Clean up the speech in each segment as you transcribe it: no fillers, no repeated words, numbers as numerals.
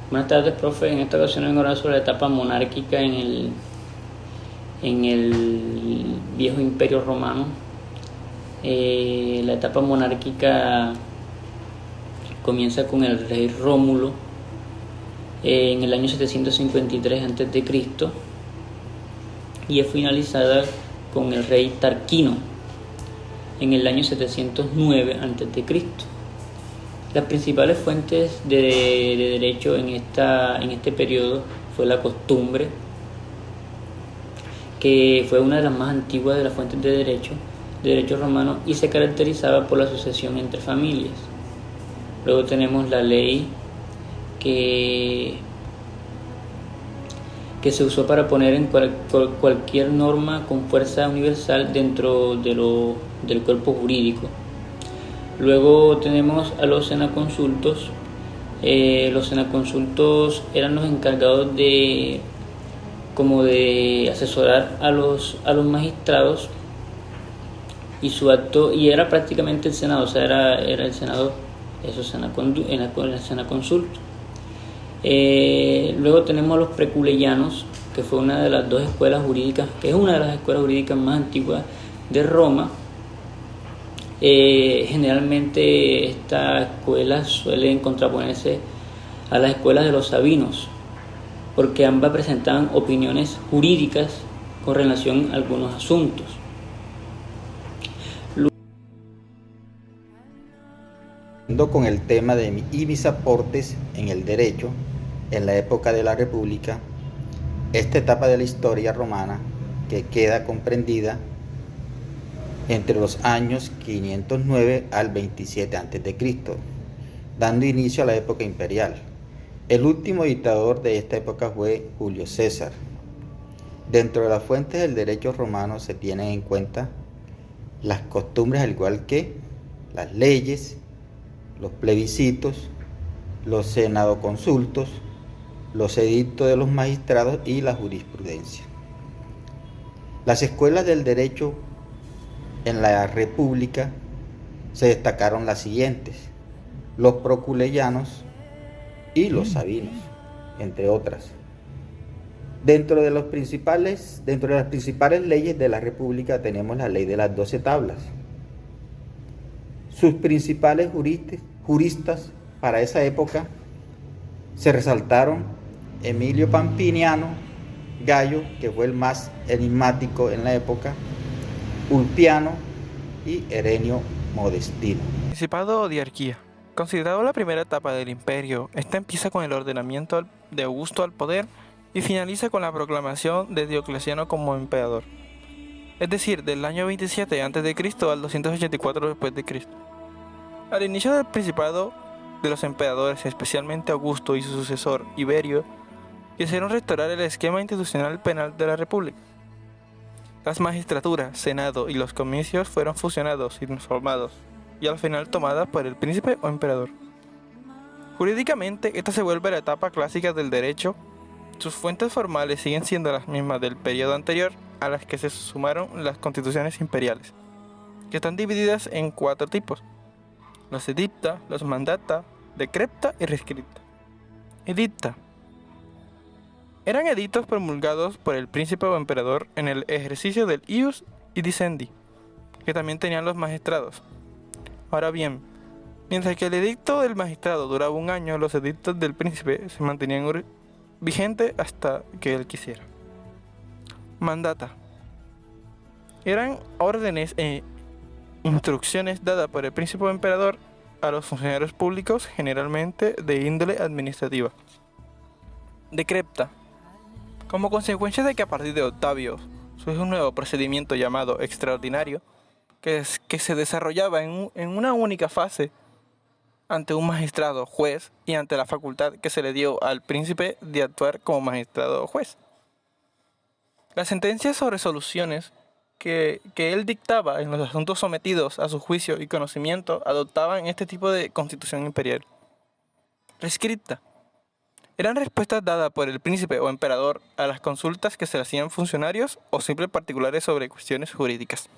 Buenas tardes, profe. En esta ocasión vengo a hablar sobre la etapa monárquica en el viejo imperio romano. La etapa monárquica comienza con el rey Rómulo en el año 753 a.C. y es finalizada con el rey Tarquino en el año 709 a.C. Las principales fuentes de derecho en este periodo fue la costumbre, que fue una de las más antiguas de las fuentes de derecho romano, y se caracterizaba por la sucesión entre familias. Luego tenemos la ley que se usó para poner en cualquier norma con fuerza universal dentro del cuerpo jurídico. Luego tenemos a los senaconsultos. Los senaconsultos eran los encargados de asesorar a los magistrados, y su acto, y era prácticamente el Senado, o sea, era el Senado, eso, el senaconsulto. Luego tenemos a los preculeyanos, que fue una de las dos escuelas jurídicas, que es una de las escuelas jurídicas más antiguas de Roma. Generalmente estas escuelas suelen contraponerse a las escuelas de los sabinos, porque ambas presentaban opiniones jurídicas con relación a algunos asuntos. Con el tema de mis aportes en el derecho en la época de la República, esta etapa de la historia romana que queda comprendida entre los años 509 al 27 a.C., dando inicio a la época imperial. El último dictador de esta época fue Julio César. Dentro de las fuentes del derecho romano se tienen en cuenta las costumbres, al igual que las leyes, los plebiscitos, los senadoconsultos, los edictos de los magistrados y la jurisprudencia. Las escuelas del derecho en la República se destacaron las siguientes: los proculeyanos y los sabinos, entre otras. Dentro de las principales leyes de la República tenemos la ley de las 12 tablas. Sus principales juristas para esa época se resaltaron Emilio Pampiniano Gallo, que fue el más enigmático en la época, Ulpiano y Herenio Modestino. Principado o diarquía. Considerado la primera etapa del imperio, esta empieza con el ordenamiento de Augusto al poder y finaliza con la proclamación de Diocleciano como emperador, es decir, del año 27 a.C. al 284 d.C. Al inicio del principado de los emperadores, especialmente Augusto y su sucesor Iberio, quisieron restaurar el esquema institucional penal de la República. Las magistraturas, senado y los comicios fueron fusionados y transformados, y al final tomadas por el príncipe o emperador. Jurídicamente, esta se vuelve la etapa clásica del derecho. Sus fuentes formales siguen siendo las mismas del periodo anterior, a las que se sumaron las constituciones imperiales, que están divididas en 4 tipos: los edicta, los mandata, decrepta y rescripta. Edicta. Eran edictos promulgados por el príncipe o emperador en el ejercicio del ius y dicendi, que también tenían los magistrados. Ahora bien, mientras que el edicto del magistrado duraba 1 año, los edictos del príncipe se mantenían vigentes hasta que él quisiera. Mandata. Eran órdenes e instrucciones dadas por el príncipe o emperador a los funcionarios públicos, generalmente de índole administrativa. Decrepta. Como consecuencia de que a partir de Octavio surge un nuevo procedimiento llamado extraordinario, que se desarrollaba en una única fase ante un magistrado juez y ante la facultad que se le dio al príncipe de actuar como magistrado juez. Las sentencias o resoluciones que él dictaba en los asuntos sometidos a su juicio y conocimiento adoptaban este tipo de constitución imperial. Rescripta. Eran respuestas dadas por el príncipe o emperador a las consultas que se le hacían funcionarios o simples particulares sobre cuestiones jurídicas.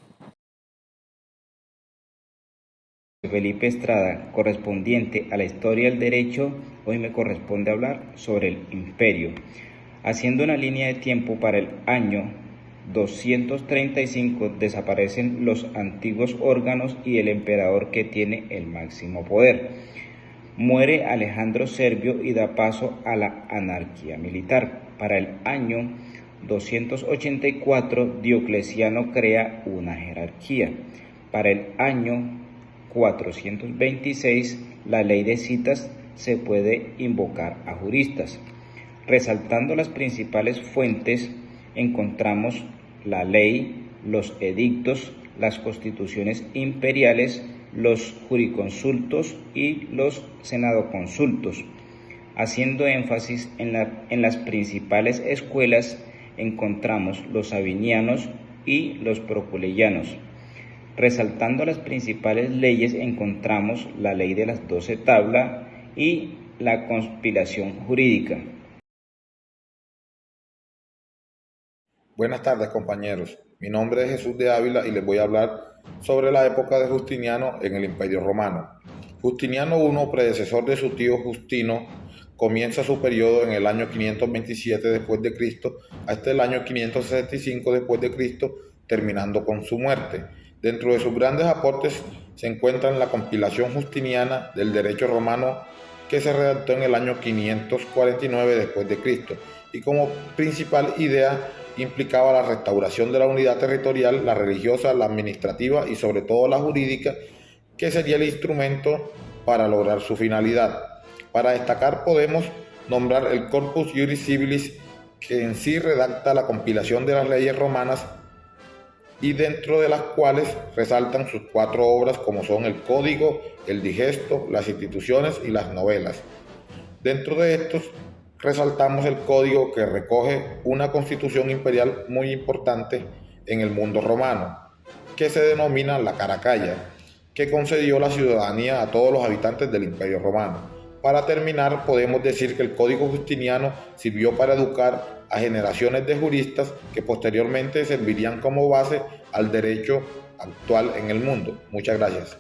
Felipe Estrada, correspondiente a la historia del derecho. Hoy me corresponde hablar sobre el imperio, haciendo una línea de tiempo. Para el año 235 desaparecen los antiguos órganos y el emperador, que tiene el máximo poder. Muere Alejandro Servio y da paso a la anarquía militar. Para el año 284 Diocleciano crea una jerarquía. Para el año 426 la ley de citas se puede invocar a juristas. Resaltando las principales fuentes, encontramos la ley, los edictos, las constituciones imperiales, los jurisconsultos y los senadoconsultos. Haciendo énfasis en las principales escuelas, encontramos los sabinianos y los proculeyanos. Resaltando las principales leyes, encontramos la ley de las 12 tablas y la conspiración jurídica. Buenas tardes, compañeros. Mi nombre es Jesús de Ávila y les voy a hablar sobre la época de Justiniano en el Imperio Romano. Justiniano I, predecesor de su tío Justino, comienza su periodo en el año 527 después de Cristo hasta el año 565 después de Cristo, terminando con su muerte. Dentro de sus grandes aportes se encuentran la compilación justiniana del derecho romano, que se redactó en el año 549 después de Cristo, y como principal idea implicaba la restauración de la unidad territorial, la religiosa, la administrativa y sobre todo la jurídica, que sería el instrumento para lograr su finalidad. Para destacar podemos nombrar el Corpus Juris Civilis, que en sí redacta la compilación de las leyes romanas y dentro de las cuales resaltan sus 4 obras, como son el Código, el Digesto, las Instituciones y las Novelas. Dentro de estos resaltamos el Código, que recoge una constitución imperial muy importante en el mundo romano, que se denomina la Caracalla, que concedió la ciudadanía a todos los habitantes del Imperio Romano. Para terminar, podemos decir que el Código Justiniano sirvió para educar a generaciones de juristas que posteriormente servirían como base al derecho actual en el mundo. Muchas gracias.